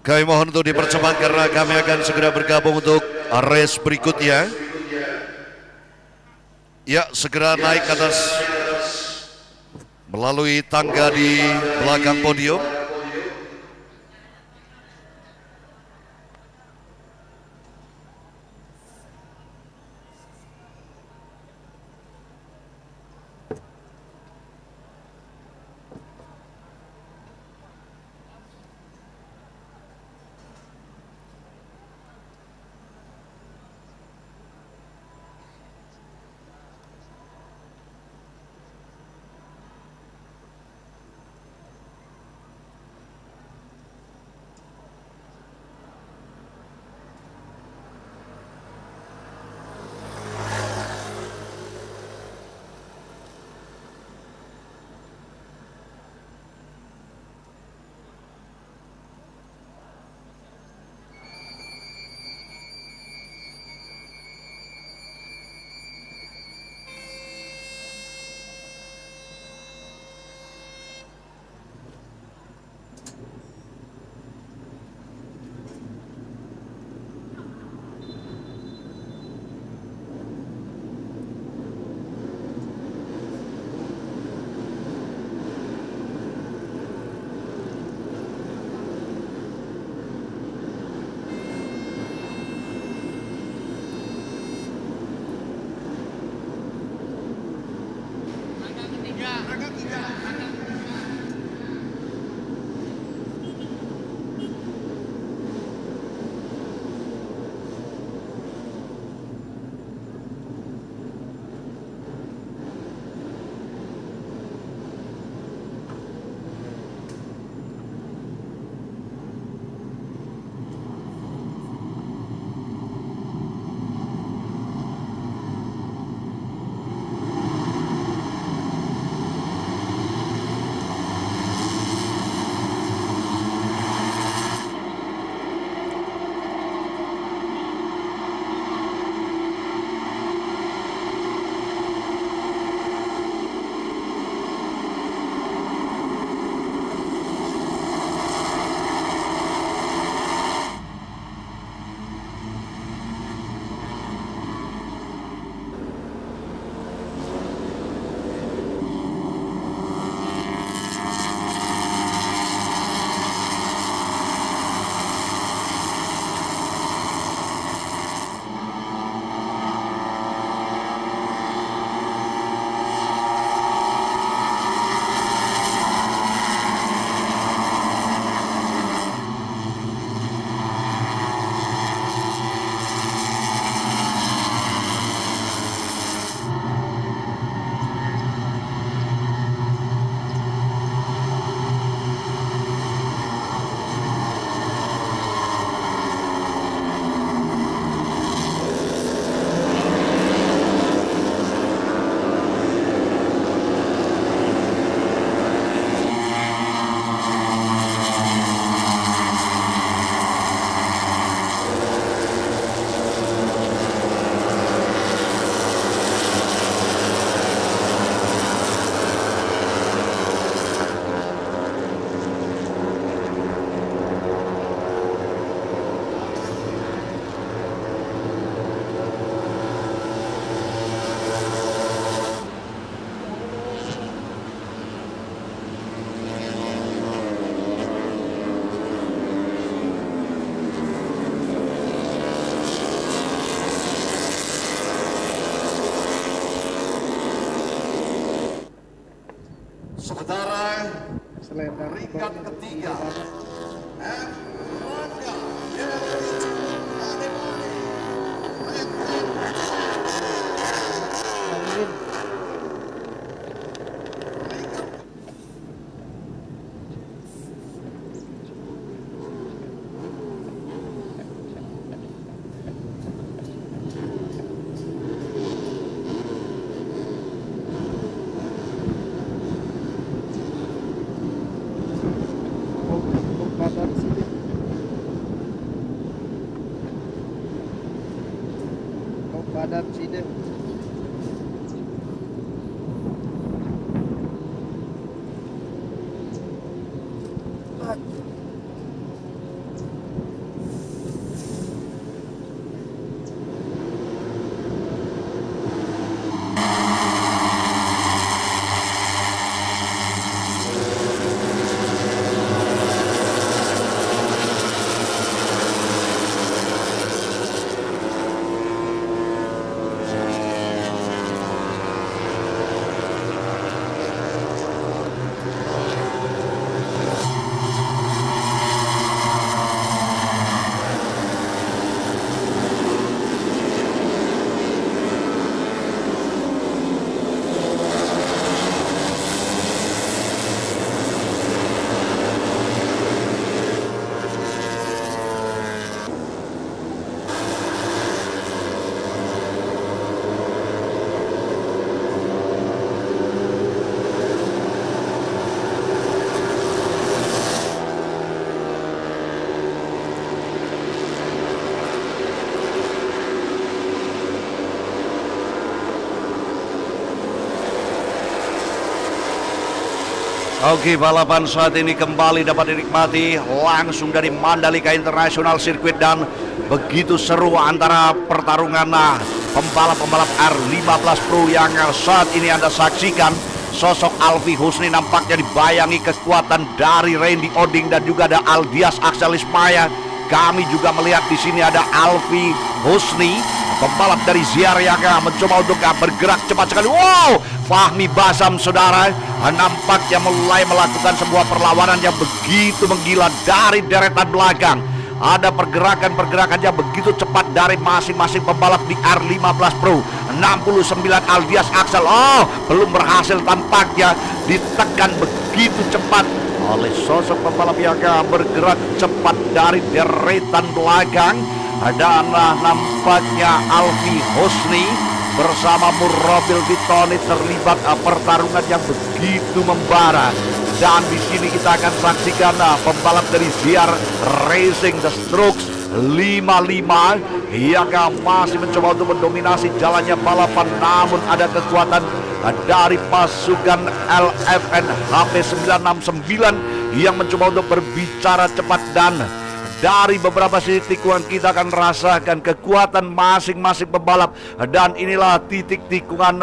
Kami mohon untuk dipercepat karena kami akan segera bergabung untuk race berikutnya. Ya, segera naik ke atas melalui tangga di belakang podium. Sementara peringkat ketiga F. Rangga Padam sini. Oke, balapan saat ini kembali dapat dinikmati langsung dari Mandalika International Circuit dan begitu seru antara pertarungan pembalap-pembalap R15 Pro yang saat ini Anda saksikan. Sosok Alfi Husni nampaknya dibayangi kekuatan dari Randy Oding dan juga ada Aldias Axel Ismaya. Kami juga melihat di sini ada Alfi Husni, pembalap dari Ziar yang mencoba untuk bergerak cepat sekali. Wow, Fahmi Basam saudara nampaknya mulai melakukan sebuah perlawanan yang begitu menggila dari deretan belakang. Ada pergerakan-pergerakannya begitu cepat dari masing-masing pembalap di R15 Pro. 69 Aldias Axel, belum berhasil tampaknya ditekan begitu cepat oleh sosok pembalap yang bergerak cepat dari deretan belakang. Dan nampaknya Alfi Husni bersama Murabil Vitoni terlibat pertarungan yang begitu membara. Dan di sini kita akan saksikan pembalap dari Ziar Racing The Strokes 55 yang masih mencoba untuk mendominasi jalannya balapan, namun ada kekuatan dari pasukan LFN HP 969 yang mencoba untuk berbicara cepat. Dan dari beberapa sisi tikungan kita akan rasakan kekuatan masing-masing pembalap. Dan inilah titik tikungan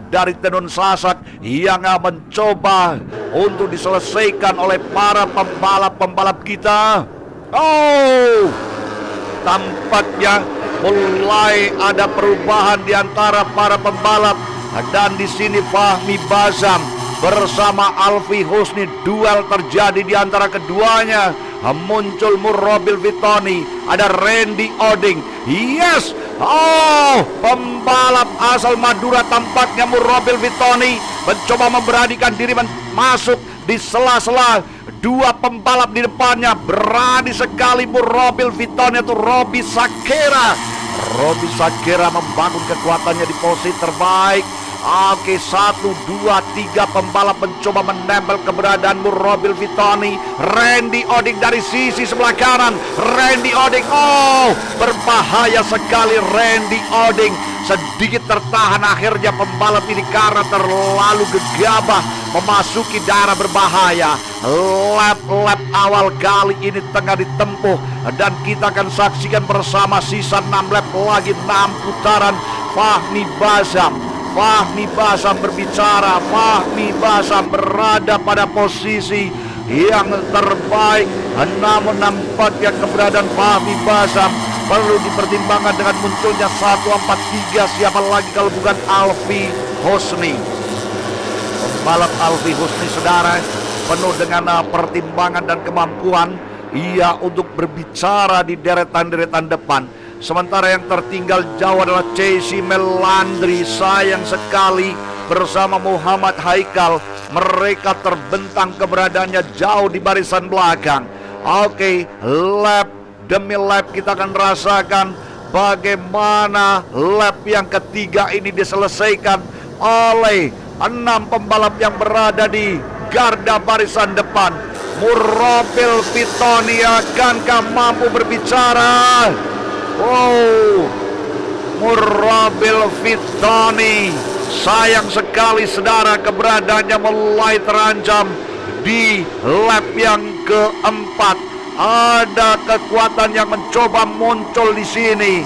dari Tenun Sasak yang mencoba untuk diselesaikan oleh para pembalap-pembalap kita. Tampaknya mulai ada perubahan di antara para pembalap. Dan di sini Fahmi Basam bersama Alfi Husni, duel terjadi di antara keduanya. Muncul Murabil Vitoni, ada Randy Oding. Yes, pembalap asal Madura tampaknya Murabil Vitoni mencoba memberanikan diri masuk di sela-sela dua pembalap di depannya. Berani sekali Murabil Vitoni atau Robi Sakera. Robi Sakera membangun kekuatannya di posisi terbaik. Oke, 1, 2, 3 pembalap mencoba menempel keberadaan Murabil Vitoni. Randy Oding dari sisi sebelah kanan. Randy Oding, berbahaya sekali Randy Oding. Sedikit tertahan akhirnya pembalap ini karena terlalu gegabah memasuki daerah berbahaya. Lap awal kali ini tengah ditempuh dan kita akan saksikan bersama sisa 6 lap lagi, 6 putaran. Fahmi Basam berbicara. Fahmi Basam berada pada posisi yang terbaik, namun nampaknya keberadaan Fahmi Basam perlu dipertimbangkan dengan munculnya 143. Siapa lagi kalau bukan Alfi Husni. Pembalap Alfi Husni saudara penuh dengan pertimbangan dan kemampuan ia untuk berbicara di deretan-deretan depan. Sementara yang tertinggal jauh adalah Chelsea Melandri. Sayang sekali bersama Muhammad Haikal, mereka terbentang keberadaannya jauh di barisan belakang. Oke, lap demi lap kita akan rasakan bagaimana lap yang ketiga ini diselesaikan oleh 6 pembalap yang berada di garda barisan depan. Murabil Vitoni akankah mampu berbicara? Murabil Vitoni, sayang sekali saudara keberadaannya mulai terancam di lap yang keempat. Ada kekuatan yang mencoba muncul di sini.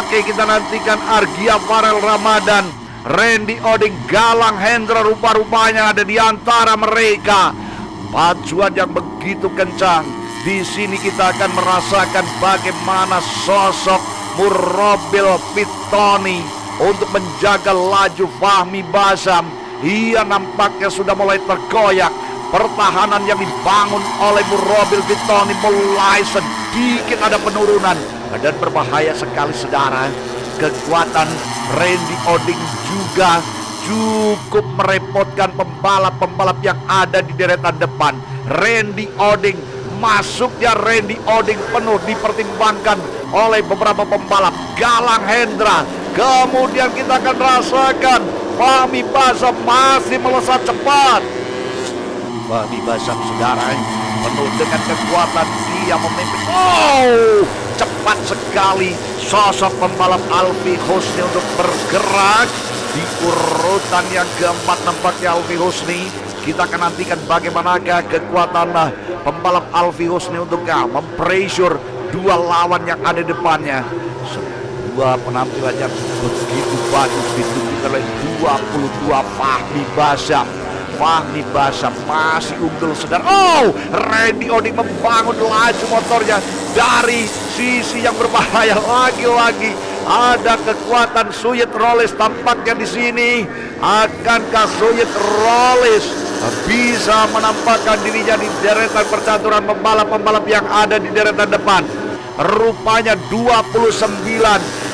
Oke, kita nantikan Argia Farel Ramadan, Randy Oding, Galang Hendra rupa-rupanya ada di antara mereka. Pacuan yang begitu kencang. Di sini kita akan merasakan bagaimana sosok Murabil Vitoni untuk menjaga laju Fahmi Basam. Ia nampaknya sudah mulai tergoyak. Pertahanan yang dibangun oleh Murabil Vitoni mulai sedikit ada penurunan. Dan berbahaya sekali saudara. Kekuatan Randy Oding juga cukup merepotkan pembalap-pembalap yang ada di deretan depan. Randy Oding, masuknya Randy Oding penuh dipertimbangkan oleh beberapa pembalap. Galang Hendra, kemudian kita akan rasakan Fahmi Basam masih melesat cepat. Fahmi Basam saudara penuh dengan kekuatan, dia memimpin. Cepat sekali sosok pembalap Alfi Husni untuk bergerak di urutan yang keempat. Nampaknya Alfi Husni Kita akan nantikan bagaimanakah kekuatan pembalap Alfi Husni untuk mempressure dua lawan yang ada di depannya. Sebuah penampilan yang begitu bagus ditunjukkan oleh 22 Fahmi Basam. Fahmi Basam masih unggul sedang. Oh, Randy Oding membangun laju motornya dari sisi yang berbahaya. Lagi-lagi ada kekuatan Suyet Roles tampaknya di sini. Akankah Suyet Roles bisa menampakkan dirinya di deretan percaturan pembalap-pembalap yang ada di deretan depan? Rupanya 29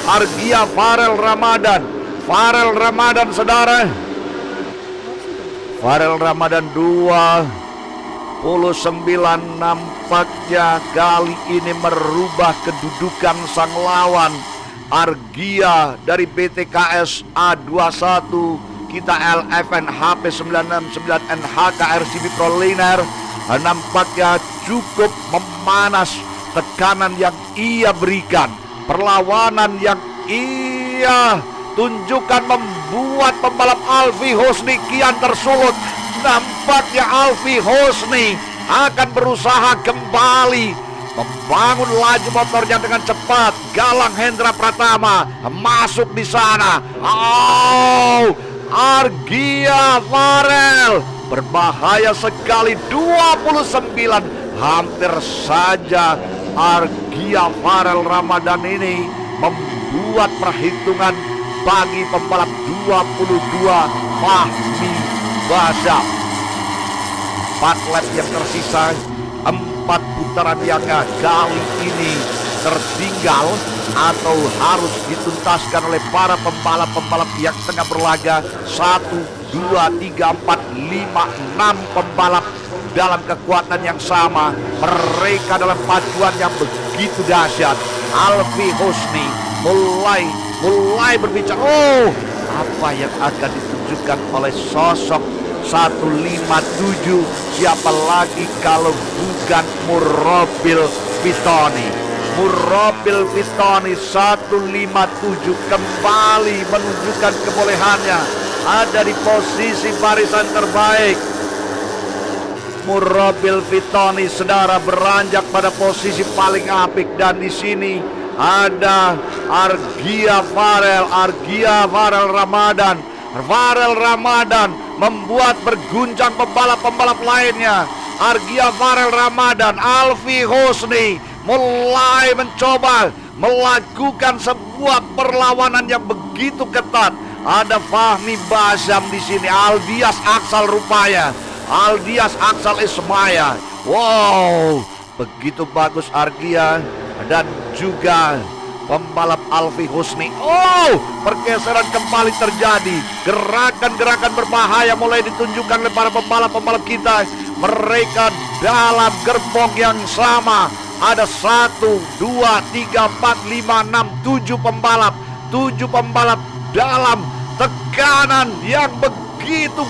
Argia Farel Ramadan. Farel Ramadan, saudara. Farel Ramadan 29 nampaknya kali ini merubah kedudukan sang lawan. Argia dari BTKS A21, kita LFN HP969 NHK RCB Proliner nampaknya cukup memanas tekanan yang ia berikan. Perlawanan yang ia tunjukkan membuat pembalap Alfi Husni kian tersulut. Nampaknya Alfi Husni akan berusaha kembali membangun laju motornya dengan cepat. Galang Hendra Pratama masuk di sana. Oh, Argia Farel berbahaya sekali. 29, hampir saja Argia Farel Ramadan ini membuat perhitungan bagi pembalap 22 Fahmi Basam. 4 lap yang tersisa, 4 putaran yang kali ini tertinggal atau harus dituntaskan oleh para pembalap-pembalap yang tengah berlaga. 1, 2, 3, 4, 5, 6 pembalap dalam kekuatan yang sama. Mereka dalam pacuan yang begitu dahsyat. Alfi Husni mulai berbicara. Oh, apa yang akan ditunjukkan oleh sosok 157? Siapa lagi kalau bukan Murrobil Vitoni. Murrobil Vitoni 157 kembali menunjukkan kebolehannya ada di posisi barisan terbaik. Murrobil Vitoni, saudara, beranjak pada posisi paling apik, dan di sini ada Argia Farel Ramadan. Farel Ramadan membuat berguncang pembalap-pembalap lainnya. Argia Farel Ramadan, Alfi Husni mulai mencoba melakukan sebuah perlawanan yang begitu ketat. Ada Fahmi Basam di sini, Aldias Aksal rupanya. Aldias Aksal Ismaya. Wow, begitu bagus Argia dan juga pembalap Alfi Husni. Oh, pergeseran kembali terjadi. Gerakan-gerakan berbahaya mulai ditunjukkan oleh para pembalap-pembalap kita. Mereka dalam gerbong yang sama. Ada 1, 2, 3, 4, 5, 6, 7 pembalap. 7 pembalap dalam tekanan yang begitu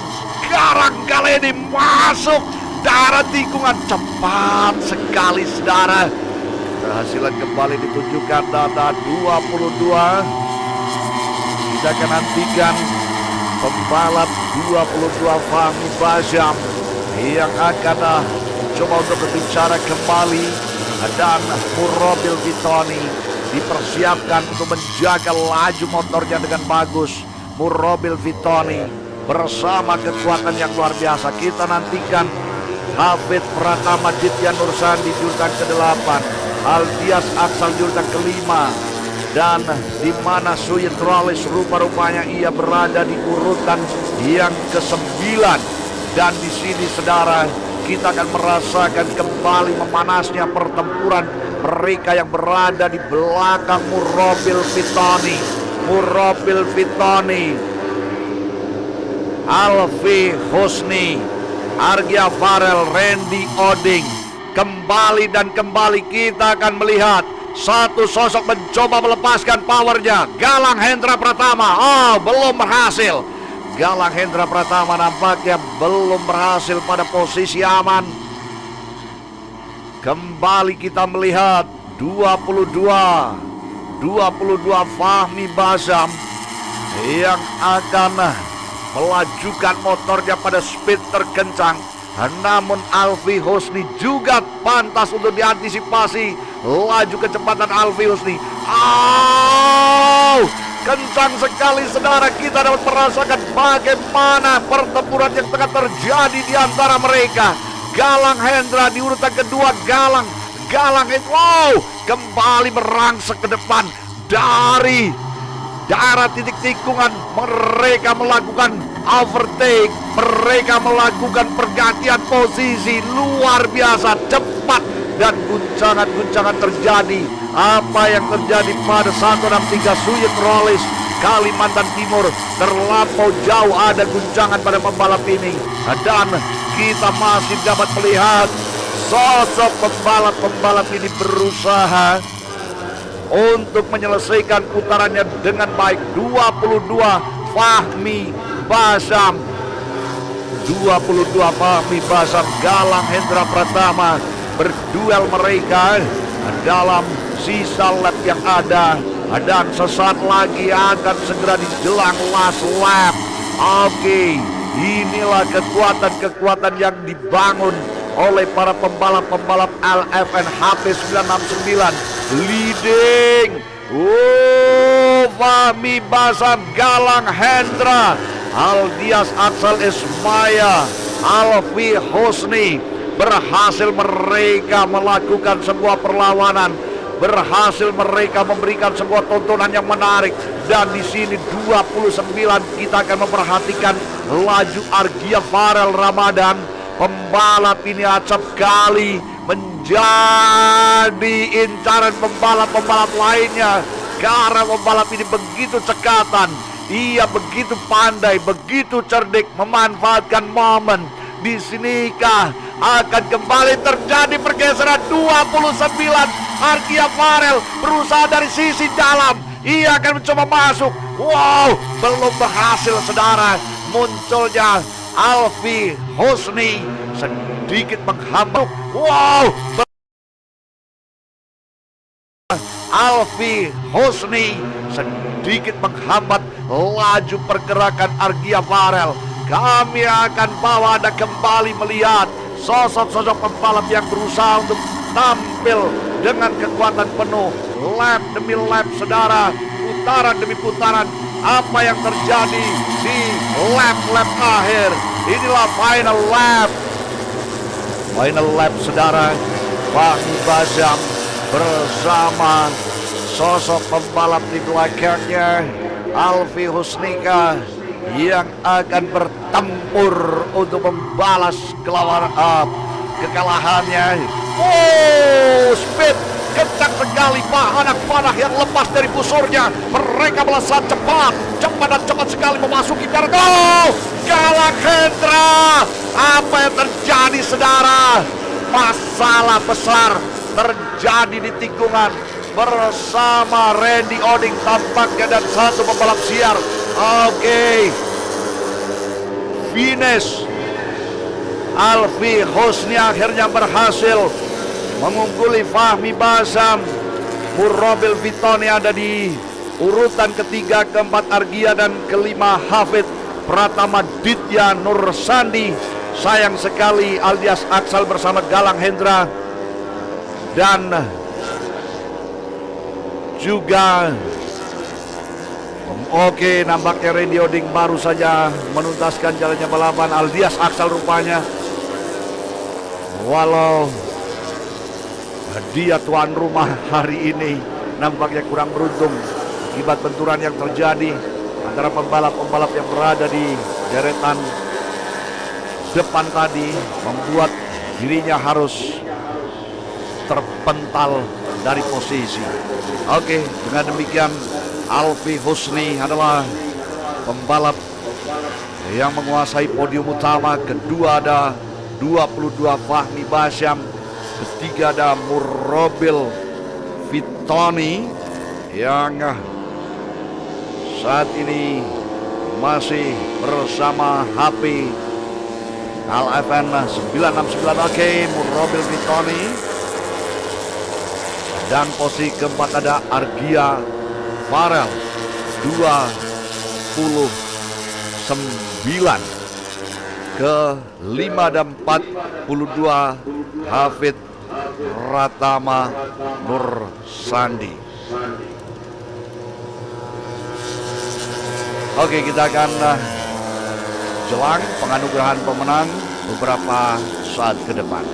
garang kali ini masuk darah tikungan cepat sekali, saudara. Keberhasilan kembali ditunjukkan data 22. Kita akan nantikan pembalap 22 Fahmi Basam yang akan coba untuk berbicara kembali, dan Murrobil Vitoni dipersiapkan untuk menjaga laju motornya dengan bagus. Murrobil Vitoni bersama kekuatan yang luar biasa. Kita nantikan Hafid Pratama Ditya Nursandi jurusan ke-8, Aldias Aksal jurusan ke-5, dan di mana Suyet Roles rupa-rupanya ia berada di urutan yang ke-9. Dan di sini, saudara, kita akan merasakan kembali memanasnya pertempuran mereka yang berada di belakang Murrobil Vitoni. Murrobil Vitoni, Alfi Husni, Argia Farel, Randy Oding. Kembali dan kembali kita akan melihat satu sosok mencoba melepaskan powernya. Galang Hendra Pratama, oh, belum berhasil. Galang Hendra Pratama nampaknya belum berhasil pada posisi aman. Kembali kita melihat 22 Fahmi Basam yang akan melajukan motornya pada speed terkencang. Namun Alfi Husni juga pantas untuk diantisipasi laju kecepatan Alfi Husni. Kencang sekali saudara, kita dapat merasakan bagaimana pertempuran yang tengah terjadi di antara mereka. Galang Hendra di urutan kedua, Galang kembali merangsek ke depan dari daerah titik tikungan. Mereka melakukan overtake, mereka melakukan pergantian posisi luar biasa cepat, dan guncangan-guncangan terjadi. Apa yang terjadi pada 163 Suyet Rolis Kalimantan Timur, terlampau jauh ada guncangan pada pembalap ini, dan kita masih dapat melihat sosok pembalap ini berusaha untuk menyelesaikan putarannya dengan baik. 22 Fahmi Basam, Galang Hendra Pratama berduel mereka dalam sisa lap yang ada, dan sesaat lagi akan segera dijelang last lap. Oke, inilah kekuatan yang dibangun oleh para pembalap LFN HP 969 leading. Fahmi Basam, Galang Hendra, Aldias Aksal Ismaya, Alfi Husni berhasil mereka melakukan sebuah perlawanan, berhasil mereka memberikan sebuah tontonan yang menarik. Dan di sini 29 kita akan memperhatikan laju Argia Farel Ramadan. Pembalap ini acap kali menjadi incaran pembalap lainnya, karena pembalap ini begitu cekatan, ia begitu pandai, begitu cerdik memanfaatkan momen. Di sinikah akan kembali terjadi pergeseran. 29 Argia Farel berusaha dari sisi dalam, ia akan mencoba masuk. Belum berhasil saudara. Munculnya Alfi Husni sedikit menghambat. Alfi Husni sedikit menghambat laju pergerakan Argia Farel. Kami akan bawa Anda kembali melihat sosok-sosok pembalap yang berusaha untuk tampil dengan kekuatan penuh, lap demi lap saudara, putaran demi putaran. Apa yang terjadi di lap-lap akhir? Inilah final lap saudara. Fahmi Basam bersama sosok pembalap di belakangnya, Alfi Husnika, yang akan bertempur untuk membalas kekalahannya. Speed kencang sekali, anak panah yang lepas dari busurnya. Mereka melesat cepat dan cepat sekali memasuki darat. Galang Hendra, apa yang terjadi saudara? Masalah besar terjadi di tikungan bersama Randy Oding tampaknya, dan satu pembalap siar. Oke, finish. Alfi Husni akhirnya berhasil mengungguli Fahmi Basam. Murrobil Vitoni ada di urutan ketiga, keempat Argia, dan kelima Hafid Pratama Ditya Nur Sandi. Sayang sekali Aldias Aksal bersama Galang Hendra dan juga nampaknya Randy Oding baru saja menuntaskan jalannya balapan. Aldias Aksal rupanya, walau dia tuan rumah hari ini, nampaknya kurang beruntung akibat benturan yang terjadi antara pembalap-pembalap yang berada di deretan depan tadi, membuat dirinya harus terpental dari posisi. Oke, dengan demikian Alfi Husni adalah pembalap yang menguasai podium utama. Kedua ada 22 Fahmi Basam, ketiga ada Murrobil Vitoni yang saat ini masih bersama HP LFN 969. Oke, Murrobil Vitoni. Dan posisi keempat ada Argia Farel 21 ke 5 dan 42 Hafid Pratama Nur Sandi. Oke, kita akan jelang penganugerahan pemenang beberapa saat ke depan.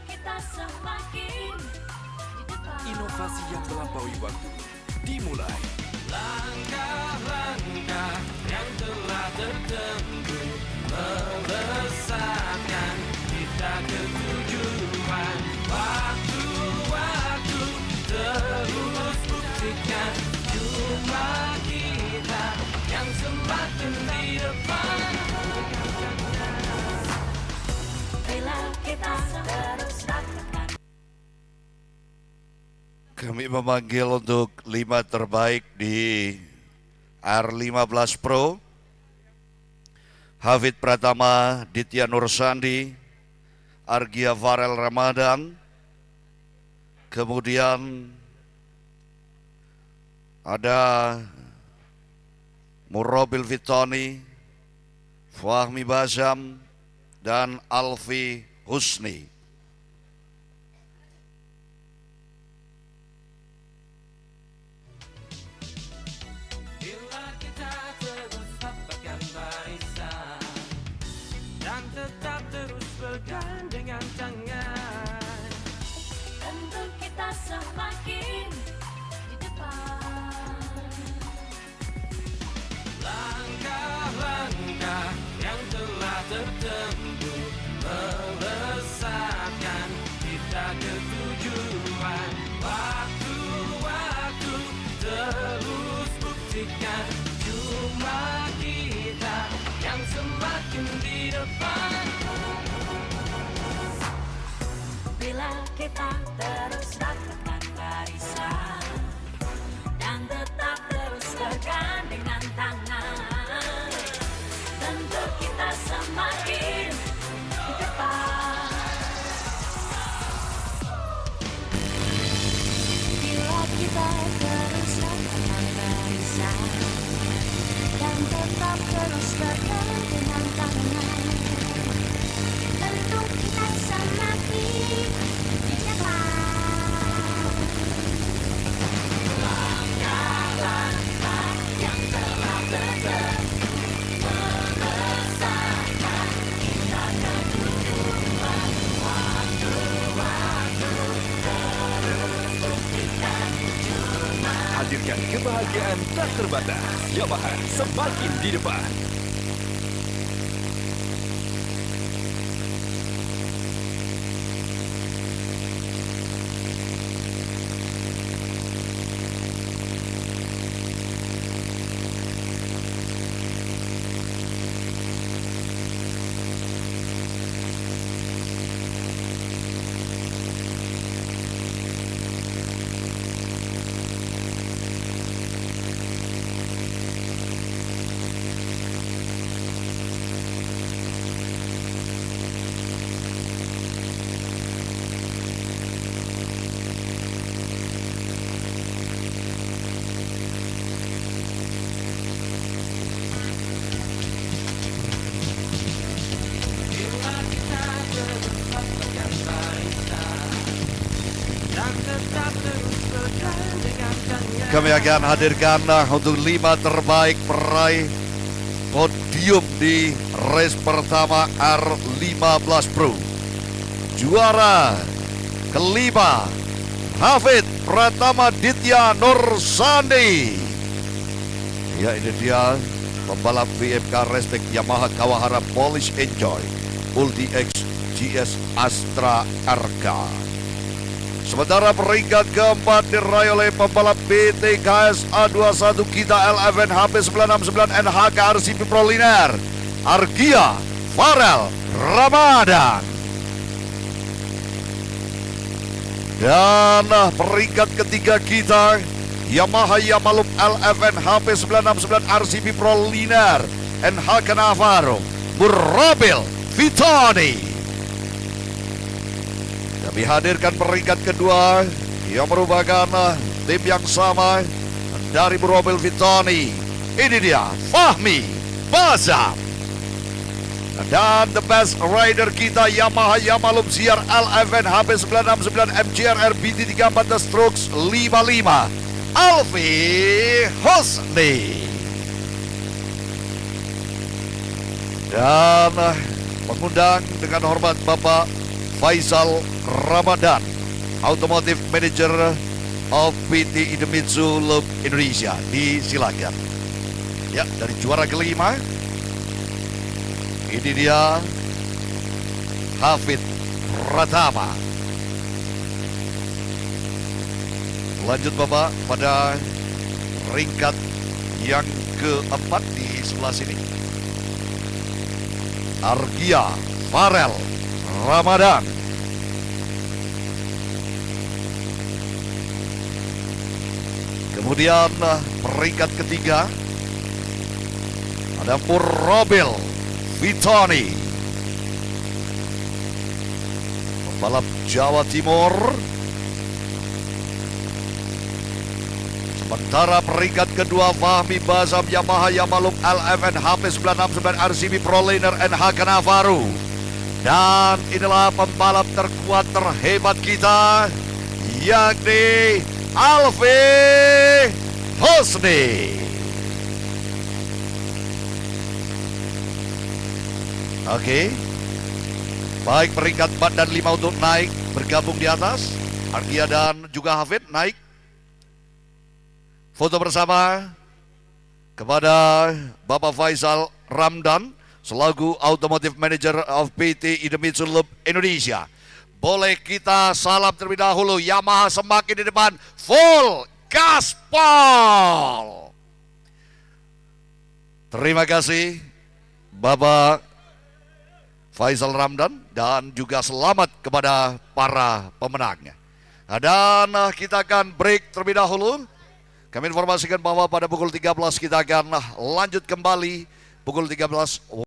Kita semakin di depan. Inovasi yang melampaui waktu dimulai. Langkah-langkah yang telah tertentu melesatkan kita ke tujuan. Waktu-waktu terus buktikan jumlah kita yang semakin di depan. Bila kita terus lakukan. Kami memanggil untuk 5 terbaik di R15 Pro. Hafid Pratama Ditya Nur Sandi, Argia Farel Ramadan, kemudian ada Murabil Fitoni, Fahmi Basam, dan Alfi Husni. Bila kita terus rapatkan barisan dan tetap terus bergandengan tangan, Tentu kita semakin di depan. langkah-langkah yang telah tertentu melesatkan kita ke tujuan. Waktu-waktu terus buktikan jumlah kita yang semakin di depan. Bila kita terus lakukan barisan dan tetap terus bergandengan tangan, tentu kita semakin di depan. Bila kita terus lakukan barisan dan tetap terus bergandengan tangan, tentu kita semakin di depan. Langkah-langkah yang telah tertentu melesatkan kita ke tujuan. Waktu-waktu terus buktikan jumlah. Hadirkan kebahagiaan tak terbatas. Yamaha semakin di depan. Kami akan hadirkan untuk 5 terbaik peraih podium di race pertama R15 Pro. Juara kelima Hafid Pratama Ditya Nursandi. Ya, ini dia pembalap BMK Respect Yamaha Kawahara Polish Enjoy Ulti X GS Astra RK. Sementara peringkat keempat diraih oleh pembalap PT KSA 21 Kita LFN HP 969 NHK RCP Proliner Argia Farel Ramadan. Dan peringkat ketiga kita Yamaha Yamalup LFN HP 969 RCP Proliner NHK Navarro Murabil Vitani. Kami hadirkan peringkat kedua yang merupakan tim yang sama dari Murabil Vitani. Ini dia Fahmi Bazam. Dan the best rider kita Yamaha Yamalup ZR LFN HP 969 MGR RBT 34 strokes 55 Alfi Husni. Dan mengundang dengan hormat Bapak Faisal Ramadan, Automotive Manager of PT Idemitsu Loop Indonesia. Disilakan. Ya, dari juara kelima ini dia Hafid Pratama. Lanjut Bapak pada peringkat yang keempat di sebelah sini. Argia Farel Ramadan. Kemudian peringkat ketiga ada Murabil Vitani, pembalap Jawa Timur. Sementara peringkat kedua Fahmi Bazam Yamaha Yamalup LFN HP 969 RCB Proliner NHK Navarro. Dan inilah pembalap terkuat terhebat kita, yakni Alfi Husni. Oke. Baik, peringkat 4 dan 5 untuk naik bergabung di atas. Argia dan juga Hafid naik. Foto bersama kepada Bapak Faisal Ramdan selaku Automotive Manager of PT Idemitsu Loop Indonesia. Boleh kita salam terlebih dahulu. Yamaha semakin di depan, full gaspol. Terima kasih Bapak Faisal Ramdan dan juga selamat kepada para pemenangnya. Dan kita akan break terlebih dahulu. Kami informasikan bahwa pada pukul 13 kita akan lanjut kembali pukul 13.